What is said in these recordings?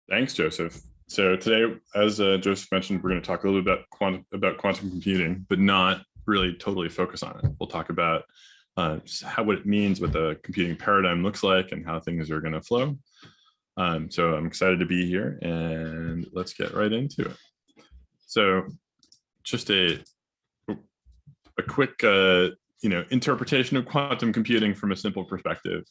Thanks, Joseph. So today, as Joseph mentioned, we're going to talk a little bit about quantum computing, but not really totally focus on it. We'll talk about what it means, what the computing paradigm looks like, and how things are going to flow. So I'm excited to be here, and let's get right into it. So just a quick interpretation of quantum computing from a simple perspective.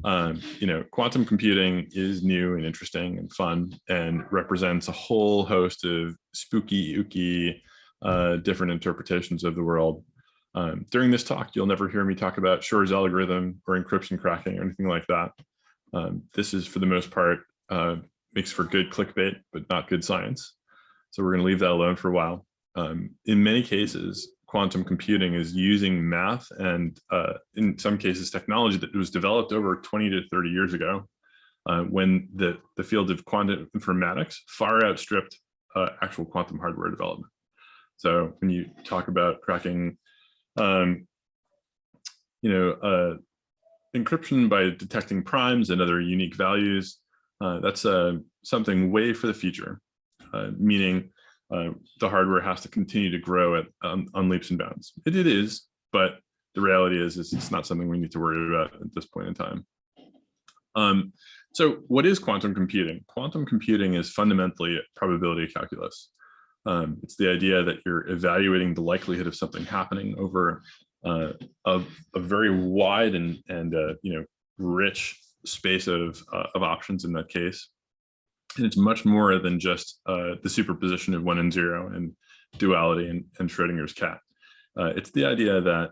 Quantum computing is new and interesting and fun and represents a whole host of spooky, ooky, different interpretations of the world. During this talk, you'll never hear me talk about Shor's algorithm or encryption cracking or anything like that. This is, for the most part, makes for good clickbait, but not good science. So we're going to leave that alone for a while. In many cases, quantum computing is using math and in some cases technology that was developed over 20 to 30 years ago when the field of quantum informatics far outstripped actual quantum hardware development. So when you talk about cracking encryption by detecting primes and other unique values, that's something way for the future, meaning the hardware has to continue to grow on leaps and bounds. It is, but the reality is it's not something we need to worry about at this point in time. So what is quantum computing? Quantum computing is fundamentally probability calculus. It's the idea that you're evaluating the likelihood of something happening over a very wide and rich space of options in that case. And it's much more than just the superposition of 1 and 0 and duality and Schrodinger's cat. It's the idea that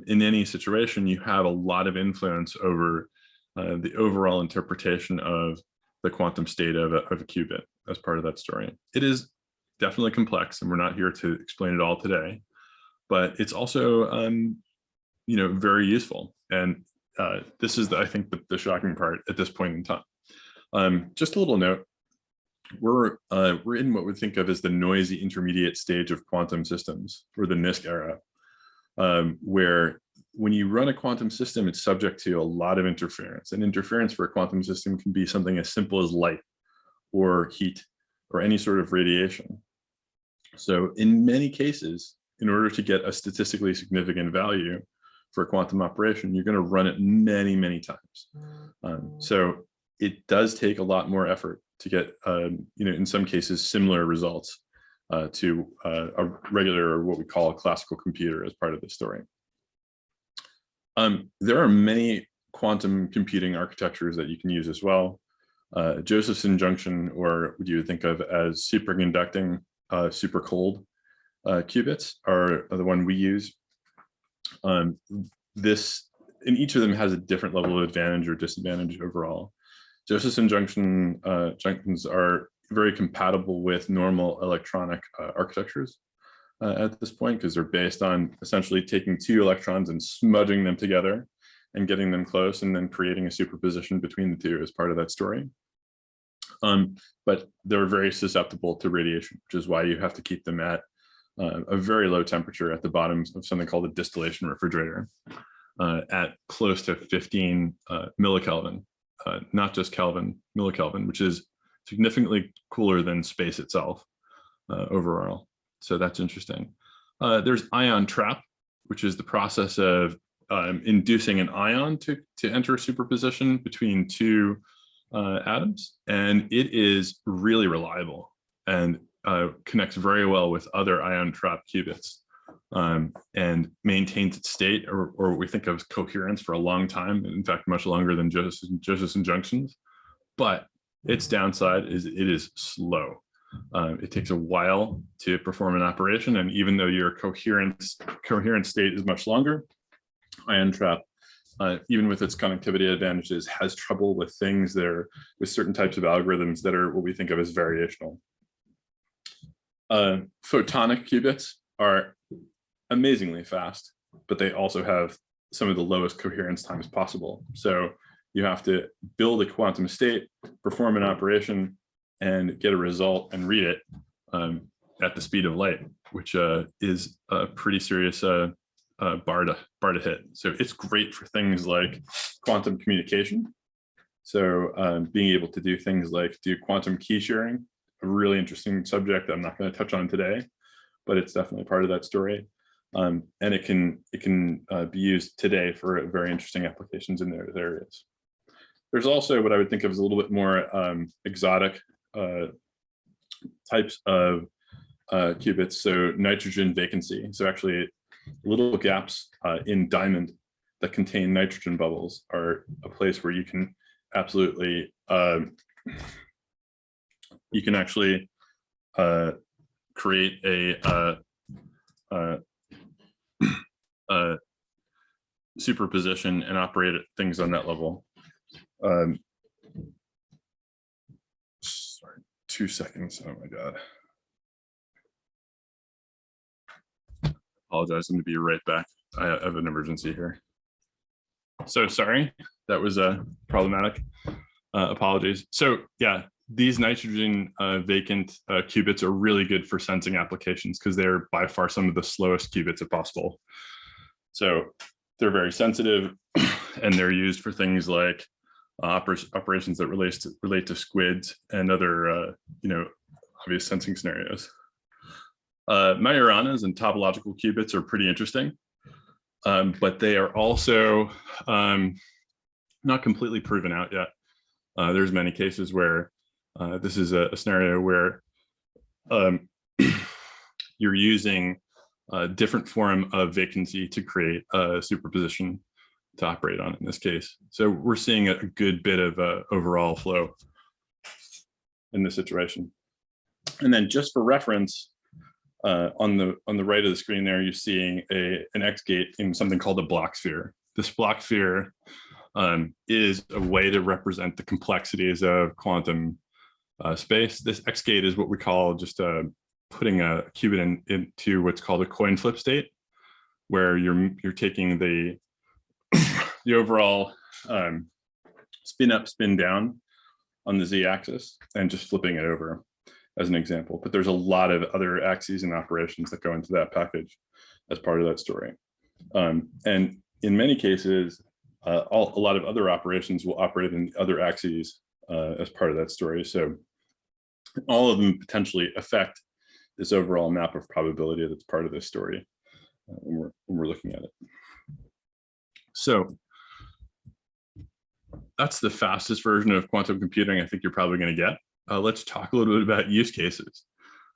in any situation, you have a lot of influence over the overall interpretation of the quantum state of a qubit as part of that story. It is definitely complex, and we're not here to explain it all today, but it's also very useful. And this is, I think, the shocking part at this point in time. Just a little note. We're in what we think of as the noisy intermediate stage of quantum systems, or the NISQ era, where when you run a quantum system, it's subject to a lot of interference. And interference for a quantum system can be something as simple as light or heat or any sort of radiation. So in many cases, in order to get a statistically significant value for a quantum operation, you're going to run it many, many times. So it does take a lot more effort to get, in some cases, similar results to a regular, or what we call a classical computer, as part of the story. There are many quantum computing architectures that you can use as well. Joseph's injunction, or what you would think of as superconducting super cold qubits, are the one we use. And each of them has a different level of advantage or disadvantage overall. Joseph's junctions are very compatible with normal electronic architectures at this point, because they're based on essentially taking two electrons and smudging them together and getting them close, and then creating a superposition between the two as part of that story. But they're very susceptible to radiation, which is why you have to keep them at a very low temperature at the bottom of something called a distillation refrigerator at close to 15 millikelvin. Not just Kelvin, millikelvin, which is significantly cooler than space itself overall. So that's interesting. There's ion trap, which is the process of inducing an ion to enter a superposition between two atoms. And it is really reliable and connects very well with other ion trap qubits. And maintains its state, or what we think of as coherence, for a long time. In fact, much longer than Joseph's injunctions. But its downside is it is slow. It takes a while to perform an operation, and even though your coherent state is much longer, ion trap, even with its connectivity advantages, has trouble with things that are with certain types of algorithms that are what we think of as variational. Photonic qubits are amazingly fast, but they also have some of the lowest coherence times possible. So you have to build a quantum state, perform an operation, and get a result and read it at the speed of light, which is a pretty serious bar to hit. So it's great for things like quantum communication, So being able to do things like do quantum key sharing, a really interesting subject that I'm not going to touch on today, but it's definitely part of that story. And it can be used today for very interesting applications in those areas. There's also what I would think of as a little bit more exotic types of qubits. So nitrogen vacancy. So actually little gaps in diamond that contain nitrogen bubbles are a place where you can absolutely, you can actually create a superposition and operate things on that level. Sorry, 2 seconds. Oh my God. Apologize, I'm going to be right back. I have an emergency here. So sorry, that was problematic. Apologies. So yeah, these nitrogen vacant qubits are really good for sensing applications because they're by far some of the slowest qubits if possible. So they're very sensitive and they're used for things like operations that relate to squids and other obvious sensing scenarios. Majoranas and topological qubits are pretty interesting, but they are also not completely proven out yet. There's many cases where this is a scenario where you're using a different form of vacancy to create a superposition to operate on in this case. So we're seeing a good bit of overall flow in this situation. And then just for reference, on the right of the screen there, you're seeing an X gate in something called a block sphere. This block sphere is a way to represent the complexities of quantum space. This X gate is what we call just putting a qubit into what's called a coin flip state, where you're taking the overall spin up, spin down on the z-axis and just flipping it over as an example. But there's a lot of other axes and operations that go into that package as part of that story. And in many cases, a lot of other operations will operate in other axes as part of that story. So all of them potentially affect this overall map of probability that's part of this story when we're looking at it. So that's the fastest version of quantum computing I think you're probably going to get. Let's talk a little bit about use cases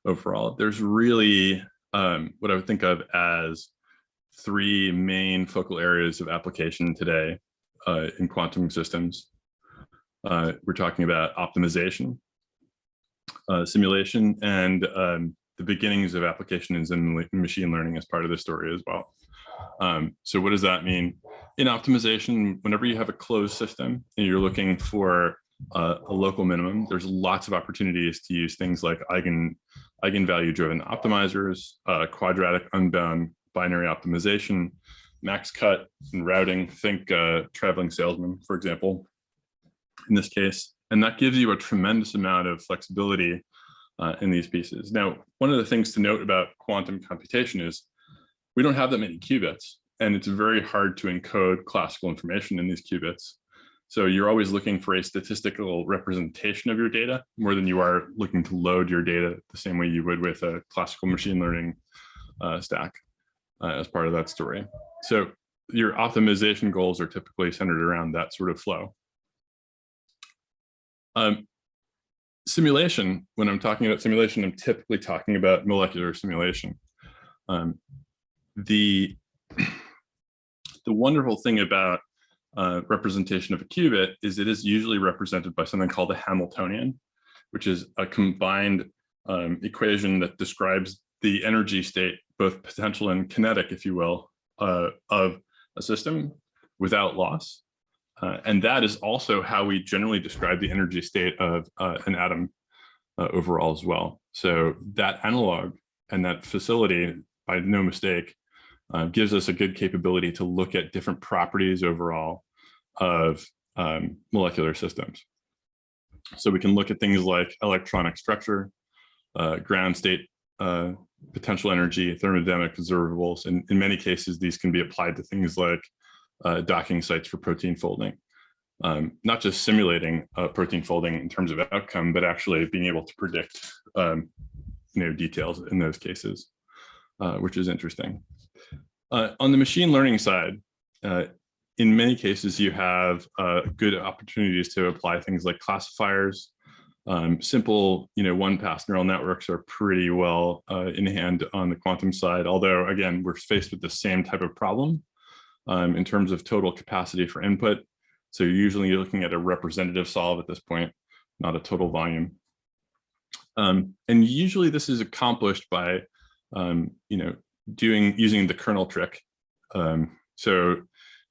overall. There's really what I would think of as 3 main focal areas of application today in quantum systems. We're talking about optimization, simulation, and the beginnings of applications in machine learning as part of the story as well. So what does that mean? In optimization, whenever you have a closed system and you're looking for a local minimum, there's lots of opportunities to use things like eigenvalue driven optimizers, quadratic unbound binary optimization, max cut and routing. Think traveling salesman, for example, in this case. And that gives you a tremendous amount of flexibility in these pieces. Now, one of the things to note about quantum computation is we don't have that many qubits, and it's very hard to encode classical information in these qubits. So you're always looking for a statistical representation of your data more than you are looking to load your data the same way you would with a classical machine learning stack as part of that story. So your optimization goals are typically centered around that sort of flow. Simulation, when I'm talking about simulation, I'm typically talking about molecular simulation. The wonderful thing about representation of a qubit is it is usually represented by something called a Hamiltonian, which is a combined equation that describes the energy state, both potential and kinetic, if you will, of a system without loss. And that is also how we generally describe the energy state of an atom overall as well. So that analog and that facility, by no mistake, gives us a good capability to look at different properties overall of molecular systems. So we can look at things like electronic structure, ground state, potential energy, thermodynamic observables. And in many cases, these can be applied to things like docking sites for protein folding not just simulating protein folding in terms of outcome, but actually being able to predict details in those cases, which is interesting. On the machine learning side, in many cases, you have good opportunities to apply things like classifiers. Simple, one-pass neural networks are pretty well in hand on the quantum side, although, again, we're faced with the same type of problem in terms of total capacity for input. So you're usually looking at a representative solve at this point, not a total volume. And usually this is accomplished by, using the kernel trick. So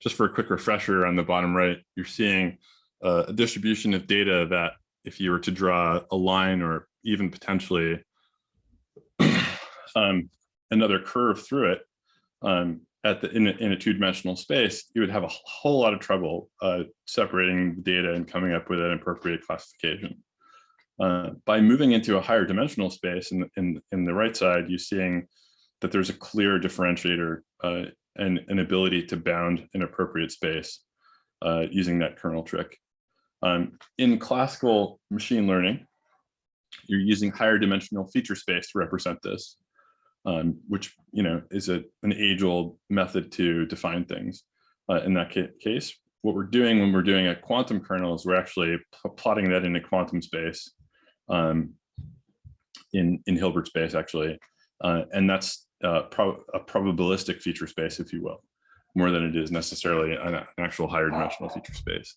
just for a quick refresher, on the bottom right, you're seeing a distribution of data that if you were to draw a line or even potentially another curve through it in a two-dimensional space, you would have a whole lot of trouble separating the data and coming up with an appropriate classification. By moving into a higher dimensional space in the right side, you're seeing that there's a clear differentiator and an ability to bound an appropriate space using that kernel trick. In classical machine learning, you're using higher dimensional feature space to represent this, which is an age-old method to define things. In that case, what we're doing when we're doing a quantum kernel is we're actually plotting that in a quantum space, in Hilbert space actually, and that's a probabilistic feature space, if you will, more than it is necessarily an actual higher dimensional feature space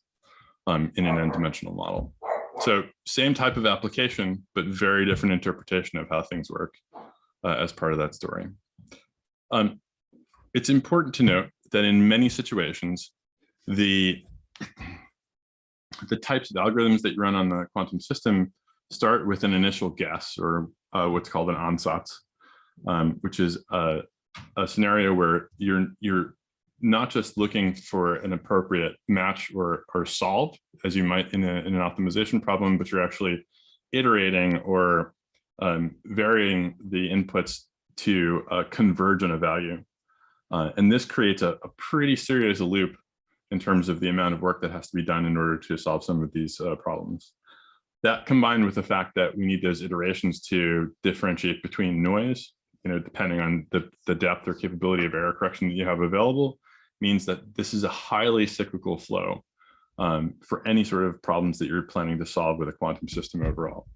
in an n-dimensional model. So same type of application, but very different interpretation of how things work as part of that story. It's important to note that in many situations, the types of algorithms that you run on the quantum system start with an initial guess, or what's called an ansatz, which is a scenario where you're not just looking for an appropriate match or solve, as you might in an optimization problem, but you're actually iterating or varying the inputs to converge on a value. And this creates a pretty serious loop in terms of the amount of work that has to be done in order to solve some of these problems. That, combined with the fact that we need those iterations to differentiate between noise, depending on the depth or capability of error correction that you have available, means that this is a highly cyclical flow for any sort of problems that you're planning to solve with a quantum system overall,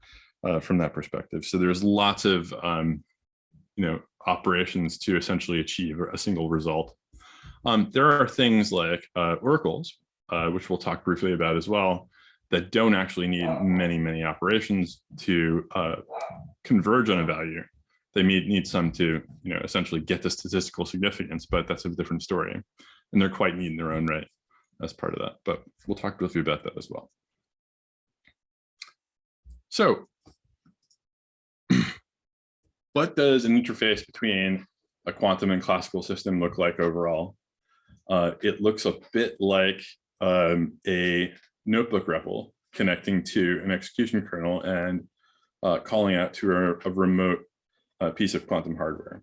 from that perspective. So there's lots of operations to essentially achieve a single result. There are things like oracles, which we'll talk briefly about as well, that don't actually need many operations to converge on a value. They need some to essentially get the statistical significance, but that's a different story. And they're quite neat in their own right as part of that. But we'll talk briefly about that as well. So what does an interface between a quantum and classical system look like overall? It looks a bit like a notebook REPL connecting to an execution kernel and calling out to a remote piece of quantum hardware.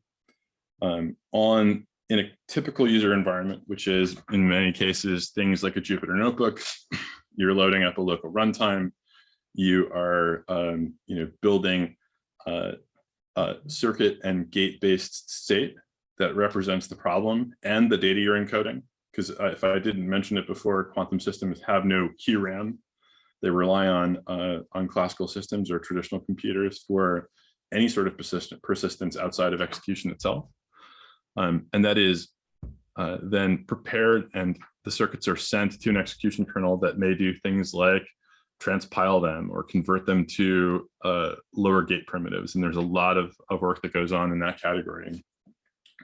In a typical user environment, which is in many cases things like a Jupyter notebook, you're loading up a local runtime. You are building a circuit and gate-based state that represents the problem and the data you're encoding. Because if I didn't mention it before, quantum systems have no QRAM. They rely on classical systems or traditional computers for any sort of persistence outside of execution itself. And that is then prepared, and the circuits are sent to an execution kernel that may do things like transpile them or convert them to lower gate primitives. And there's a lot of work that goes on in that category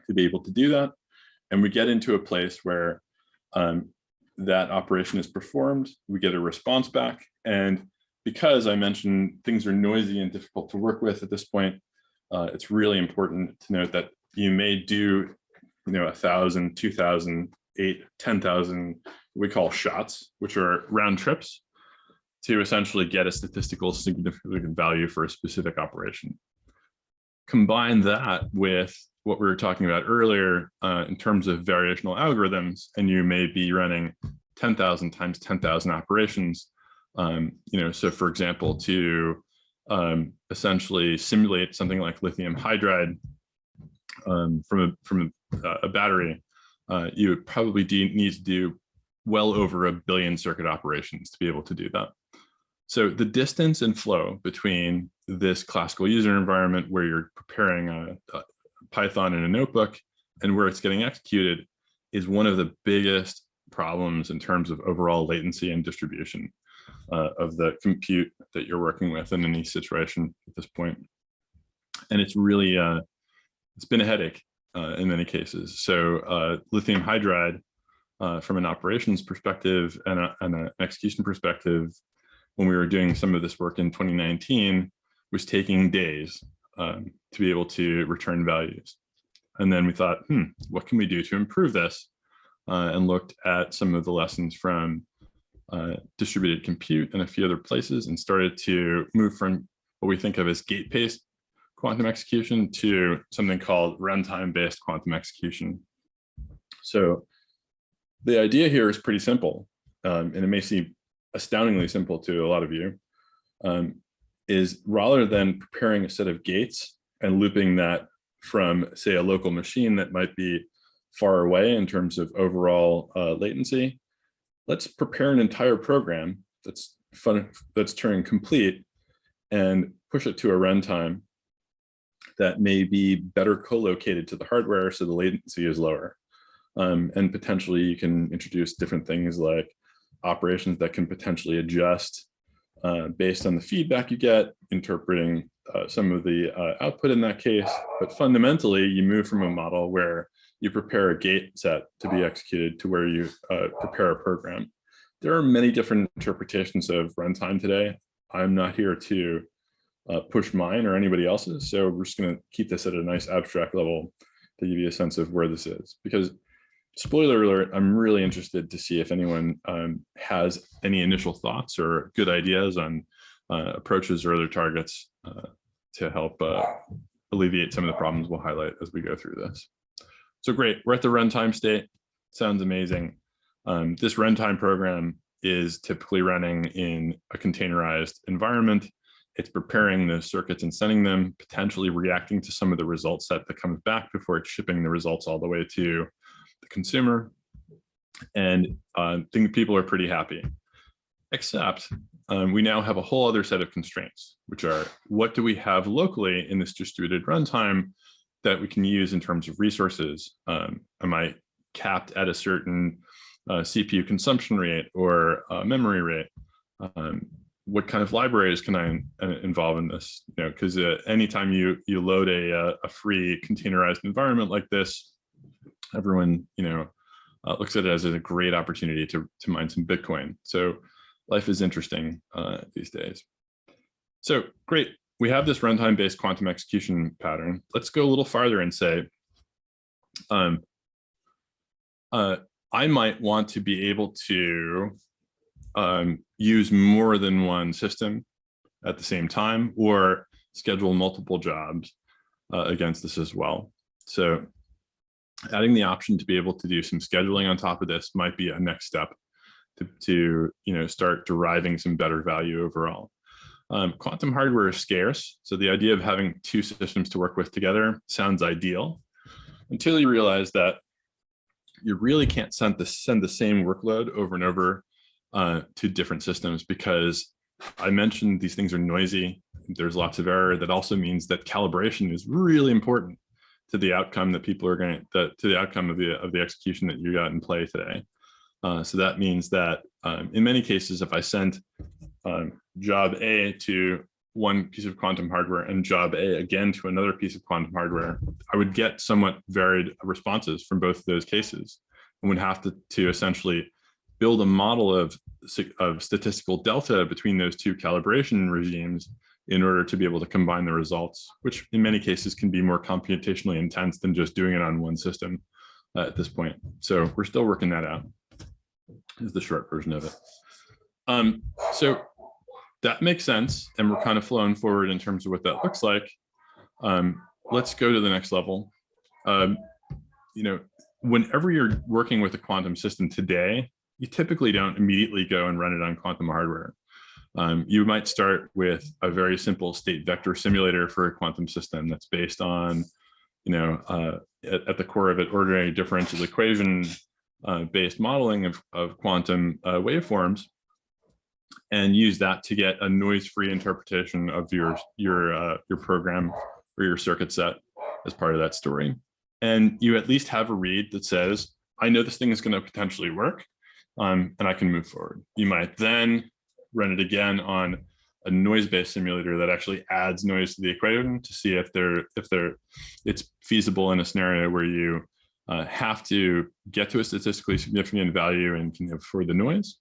to be able to do that. And we get into a place where that operation is performed, we get a response back. And because I mentioned things are noisy and difficult to work with at this point, it's really important to note that you may do 1,000, 2,000, 8,000, 10,000, we call shots, which are round trips, to essentially get a statistical significant value for a specific operation. Combine that with what we were talking about earlier in terms of variational algorithms, and you may be running 10,000 times 10,000 operations. So for example, to essentially simulate something like lithium hydride from a battery, you would probably need to do well over 1 billion circuit operations to be able to do that. So the distance and flow between this classical user environment where you're preparing a Python in a notebook and where it's getting executed is one of the biggest problems in terms of overall latency and distribution of the compute that you're working with in any situation at this point. And it's really, it's been a headache in many cases. So lithium hydride, from an operations perspective and an execution perspective, when we were doing some of this work in 2019, was taking days to be able to return values. And then we thought, what can we do to improve this? And looked at some of the lessons from distributed compute and a few other places, and started to move from what we think of as gate-based quantum execution to something called runtime-based quantum execution. So the idea here is pretty simple, and it may seem astoundingly simple to a lot of you, is rather than preparing a set of gates and looping that from, say, a local machine that might be far away in terms of overall latency, let's prepare an entire program that's Turing complete and push it to a runtime that may be better co-located to the hardware so the latency is lower. And potentially you can introduce different things like operations that can potentially adjust based on the feedback you get, interpreting some of the output in that case. But fundamentally, you move from a model where you prepare a gate set to be executed to where you prepare a program. There are many different interpretations of runtime today. I'm not here to push mine or anybody else's, so we're just going to keep this at a nice abstract level to give you a sense of where this is. Because, spoiler alert, I'm really interested to see if anyone has any initial thoughts or good ideas on approaches or other targets to help alleviate some of the problems we'll highlight as we go through this. So great, we're at the runtime state. Sounds amazing. This runtime program is typically running in a containerized environment. It's preparing the circuits and sending them, potentially reacting to some of the result set that comes back before it's shipping the results all the way to the consumer. And I think people are pretty happy, except we now have a whole other set of constraints, which are what do we have locally in this distributed runtime that we can use in terms of resources? Am I capped at a certain CPU consumption rate or memory rate? What kind of libraries can I involve in this? Because anytime you load a free containerized environment like this, everyone looks at it as a great opportunity to mine some Bitcoin. So life is interesting these days. So great, we have this runtime-based quantum execution pattern. Let's go a little farther and say, I might want to be able to use more than one system at the same time, or schedule multiple jobs against this as well. So adding the option to be able to do some scheduling on top of this might be a next step to start deriving some better value overall. Quantum hardware is scarce, so the idea of having two systems to work with together sounds ideal, until you realize that you really can't send the same workload over and over to different systems, because I mentioned these things are noisy. There's lots of error. That also means that calibration is really important to the outcome that people are going to the outcome of the execution that you got in play today. So that means that in many cases, if I sent job A to one piece of quantum hardware and job A again to another piece of quantum hardware, I would get somewhat varied responses from both of those cases, and would have to essentially build a model of statistical delta between those two calibration regimes in order to be able to combine the results, which in many cases can be more computationally intense than just doing it on one system at this point. So we're still working that out, is the short version of it. So that makes sense, and we're kind of flowing forward in terms of what that looks like. Let's go to the next level. Whenever you're working with a quantum system today, you typically don't immediately go and run it on quantum hardware. You might start with a very simple state vector simulator for a quantum system that's based on, at the core of it, ordinary differential equation based modeling of quantum waveforms, and use that to get a noise-free interpretation of your program or your circuit set as part of that story. And you at least have a read that says, I know this thing is going to potentially work, and I can move forward. You might then run it again on a noise-based simulator that actually adds noise to the equation to see if it's feasible in a scenario where you have to get to a statistically significant value and can afford the noise,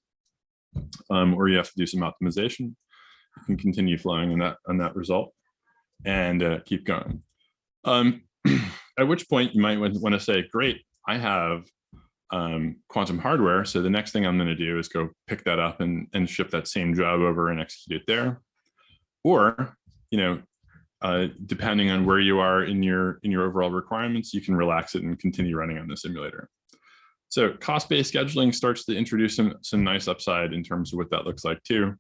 or you have to do some optimization. You can continue flowing on that result and keep going. At which point you might want to say, great, I have quantum hardware, so the next thing I'm going to do is go pick that up and ship that same job over and execute it there. Or, depending on where you are in your overall requirements, you can relax it and continue running on the simulator. So cost-based scheduling starts to introduce some nice upside in terms of what that looks like too.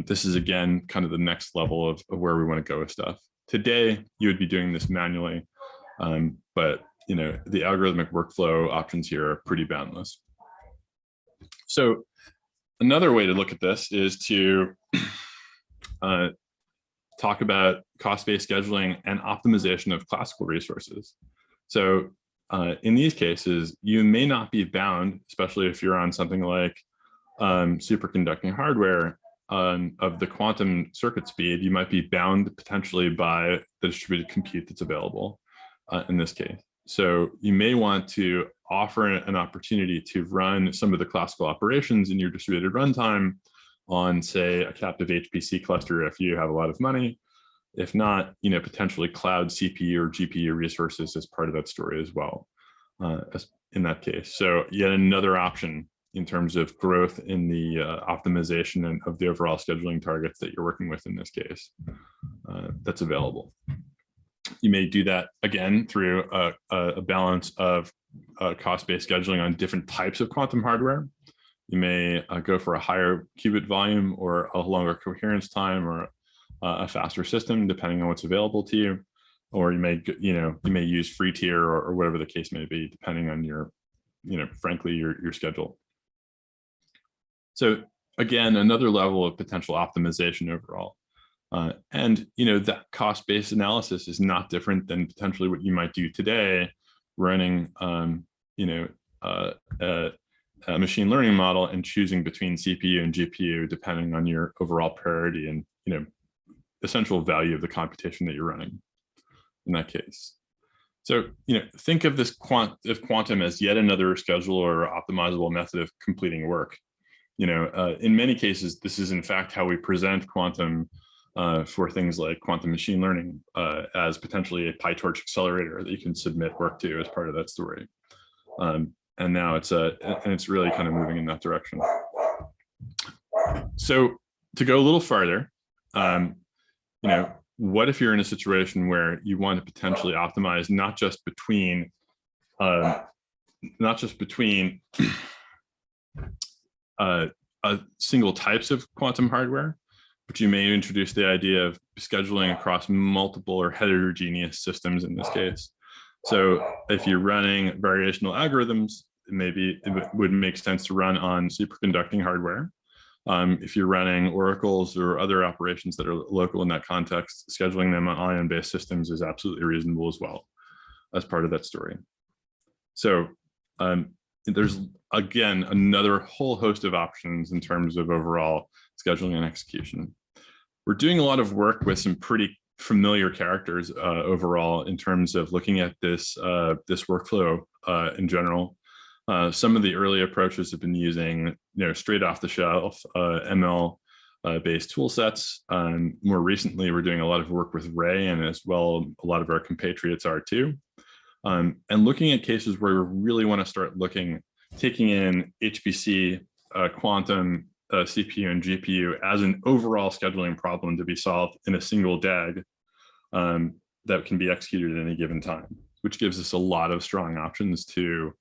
This is, again, kind of the next level of where we want to go with stuff. Today, you would be doing this manually, but the algorithmic workflow options here are pretty boundless. So another way to look at this is to talk about cost-based scheduling and optimization of classical resources. So in these cases, you may not be bound, especially if you're on something like superconducting hardware of the quantum circuit speed. You might be bound potentially by the distributed compute that's available in this case. So you may want to offer an opportunity to run some of the classical operations in your distributed runtime on, say, a captive HPC cluster if you have a lot of money. If not, potentially cloud CPU or GPU resources as part of that story as well, in that case. So yet another option in terms of growth in the optimization and of the overall scheduling targets that you're working with in this case, that's available. You may do that again through a balance of cost-based scheduling on different types of quantum hardware. You may go for a higher qubit volume or a longer coherence time or a faster system, depending on what's available to you. Or you may use free tier or whatever the case may be, depending on your, frankly, your schedule. So again, another level of potential optimization overall. And that cost-based analysis is not different than potentially what you might do today, running a machine learning model and choosing between CPU and GPU depending on your overall priority and essential value of the computation that you're running in that case. So think of this quantum as yet another scheduler or optimizable method of completing work. In many cases, this is in fact how we present quantum for things like quantum machine learning as potentially a PyTorch accelerator that you can submit work to as part of that story. And now it's really kind of moving in that direction. So to go a little farther, what if you're in a situation where you want to potentially optimize not just between single types of quantum hardware, but you may introduce the idea of scheduling across multiple or heterogeneous systems in this case. So if you're running variational algorithms, it would make sense to run on superconducting hardware. If you're running oracles or other operations that are local in that context, scheduling them on ion-based systems is absolutely reasonable as well as part of that story. So there's, again, another whole host of options in terms of overall scheduling and execution. We're doing a lot of work with some pretty familiar characters overall in terms of looking at this workflow in general. Some of the early approaches have been using straight off the shelf ML based tool sets. More recently, we're doing a lot of work with Ray, and as well a lot of our compatriots are too. And looking at cases where we really want to start taking in HPC, quantum, CPU and GPU as an overall scheduling problem to be solved in a single DAG that can be executed at any given time, which gives us a lot of strong options to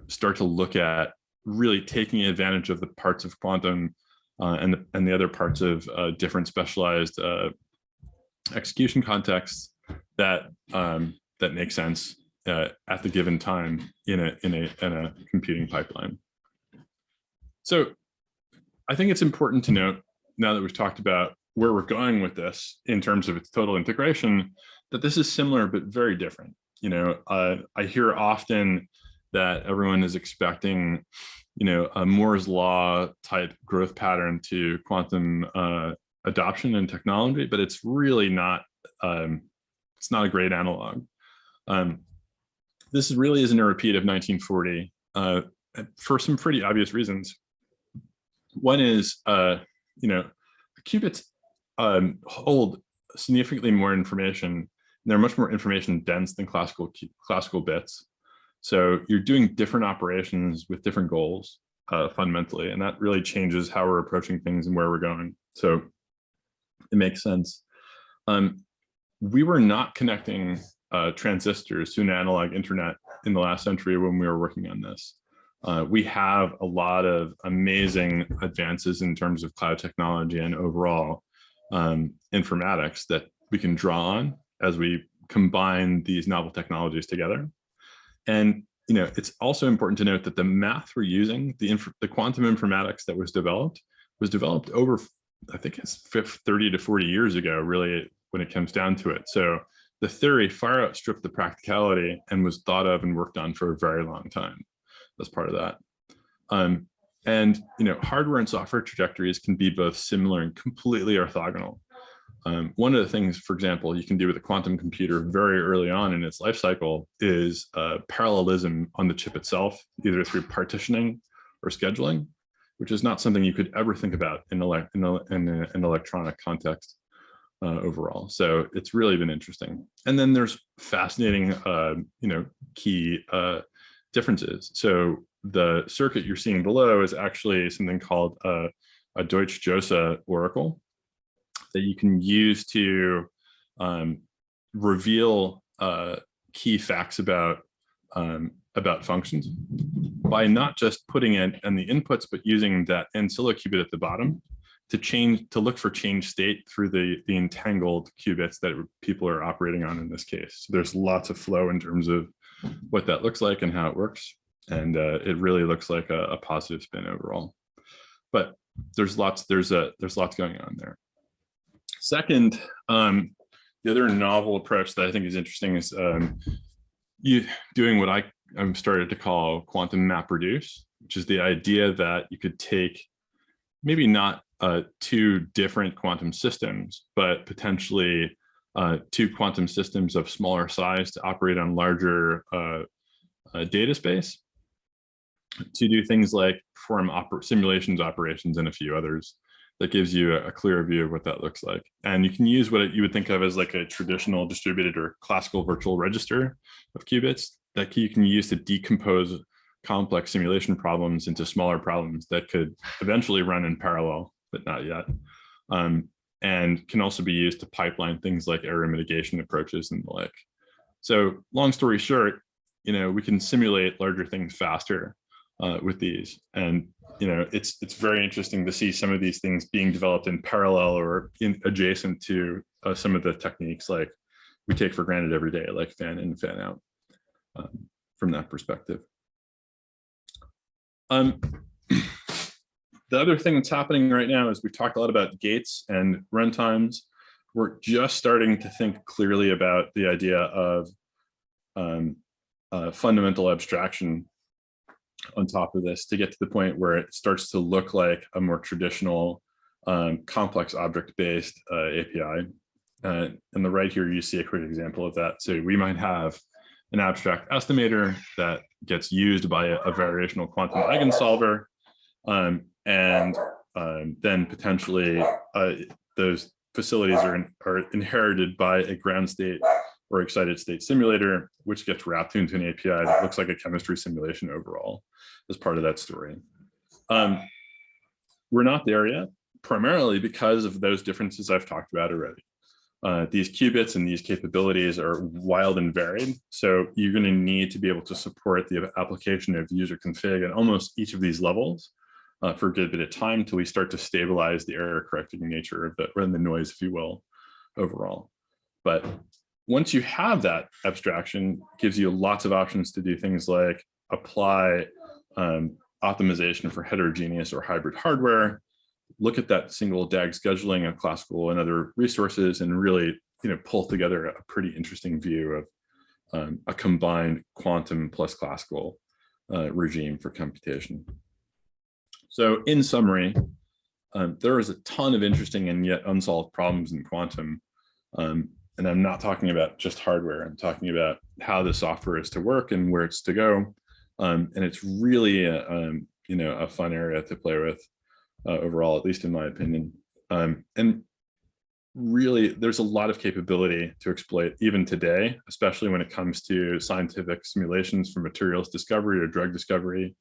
start to look at really taking advantage of the parts of quantum and the other parts of different specialized execution contexts that make sense at the given time in a computing pipeline. So I think it's important to note, now that we've talked about where we're going with this in terms of its total integration, that this is similar but very different. I hear often that everyone is expecting, a Moore's law type growth pattern to quantum adoption and technology, but it's really not. It's not a great analog. This really isn't a repeat of 1940 for some pretty obvious reasons. One is, qubits hold significantly more information. They're much more information dense than classical bits. So you're doing different operations with different goals fundamentally, and that really changes how we're approaching things and where we're going. So it makes sense. We were not connecting transistors to an analog internet in the last century when we were working on this. We have a lot of amazing advances in terms of cloud technology and overall informatics that we can draw on as we combine these novel technologies together. And it's also important to note that the math we're using, the quantum informatics that was developed over, I think it's 30 to 40 years ago, really, when it comes down to it. So the theory far outstripped the practicality and was thought of and worked on for a very long time as part of that. And hardware and software trajectories can be both similar and completely orthogonal. One of the things, for example, you can do with a quantum computer very early on in its life cycle is parallelism on the chip itself, either through partitioning or scheduling, which is not something you could ever think about in an electronic context overall. So it's really been interesting. And then there's fascinating, key differences. So the circuit you're seeing below is actually something called a Deutsch-Jozsa oracle that you can use to reveal key facts about functions by not just putting in the inputs, but using that n-silo qubit at the bottom to look for change state through the entangled qubits that people are operating on in this case. So there's lots of flow in terms of what that looks like and how it works. And it really looks like a positive spin overall. But there's lots going on there. Second, the other novel approach that I think is interesting is you doing what I'm started to call quantum MapReduce, which is the idea that you could take maybe not two different quantum systems, but potentially two quantum systems of smaller size to operate on larger data space to do things like perform simulations operations and a few others. That gives you a clearer view of what that looks like. And you can use what you would think of as like a traditional distributed or classical virtual register of qubits that you can use to decompose complex simulation problems into smaller problems that could eventually run in parallel, but not yet. And can also be used to pipeline things like error mitigation approaches and the like. So long story short, we can simulate larger things faster with these. And it's very interesting to see some of these things being developed in parallel or adjacent to some of the techniques like we take for granted every day, like fan in, fan out, from that perspective. The other thing that's happening right now is we've talked a lot about gates and runtimes. We're just starting to think clearly about the idea of fundamental abstraction on top of this to get to the point where it starts to look like a more traditional complex object-based API. On the right here, you see a quick example of that. So we might have an abstract estimator that gets used by a variational quantum eigensolver, and then potentially those facilities are inherited by a ground state or excited state simulator, which gets wrapped into an API that looks like a chemistry simulation overall as part of that story. We're not there yet, primarily because of those differences I've talked about already. These qubits and these capabilities are wild and varied. So you're going to need to be able to support the application of user config at almost each of these levels for a good bit of time till we start to stabilize the error correcting nature of the noise, if you will, overall. But once you have that abstraction, it gives you lots of options to do things like apply optimization for heterogeneous or hybrid hardware, look at that single DAG scheduling of classical and other resources, and really pull together a pretty interesting view of a combined quantum plus classical regime for computation. So in summary, there is a ton of interesting and yet unsolved problems in quantum. And I'm not talking about just hardware. I'm talking about how the software is to work and where it's to go. And it's really a fun area to play with overall, at least in my opinion. And really, there's a lot of capability to exploit even today, especially when it comes to scientific simulations for materials discovery or drug discovery,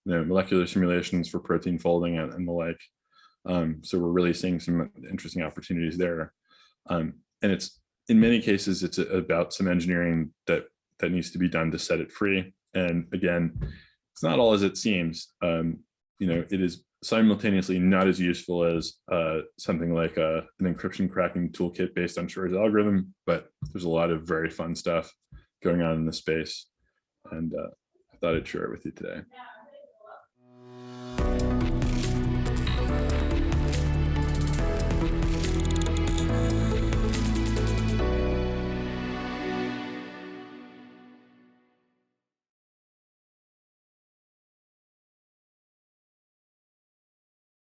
molecular simulations for protein folding and the like. So we're really seeing some interesting opportunities there. And it's, in many cases, it's about some engineering that needs to be done to set it free. And again, it's not all as it seems. It is simultaneously not as useful as something like an encryption cracking toolkit based on Shor's algorithm, but there's a lot of very fun stuff going on in the space. And I thought I'd share it with you today.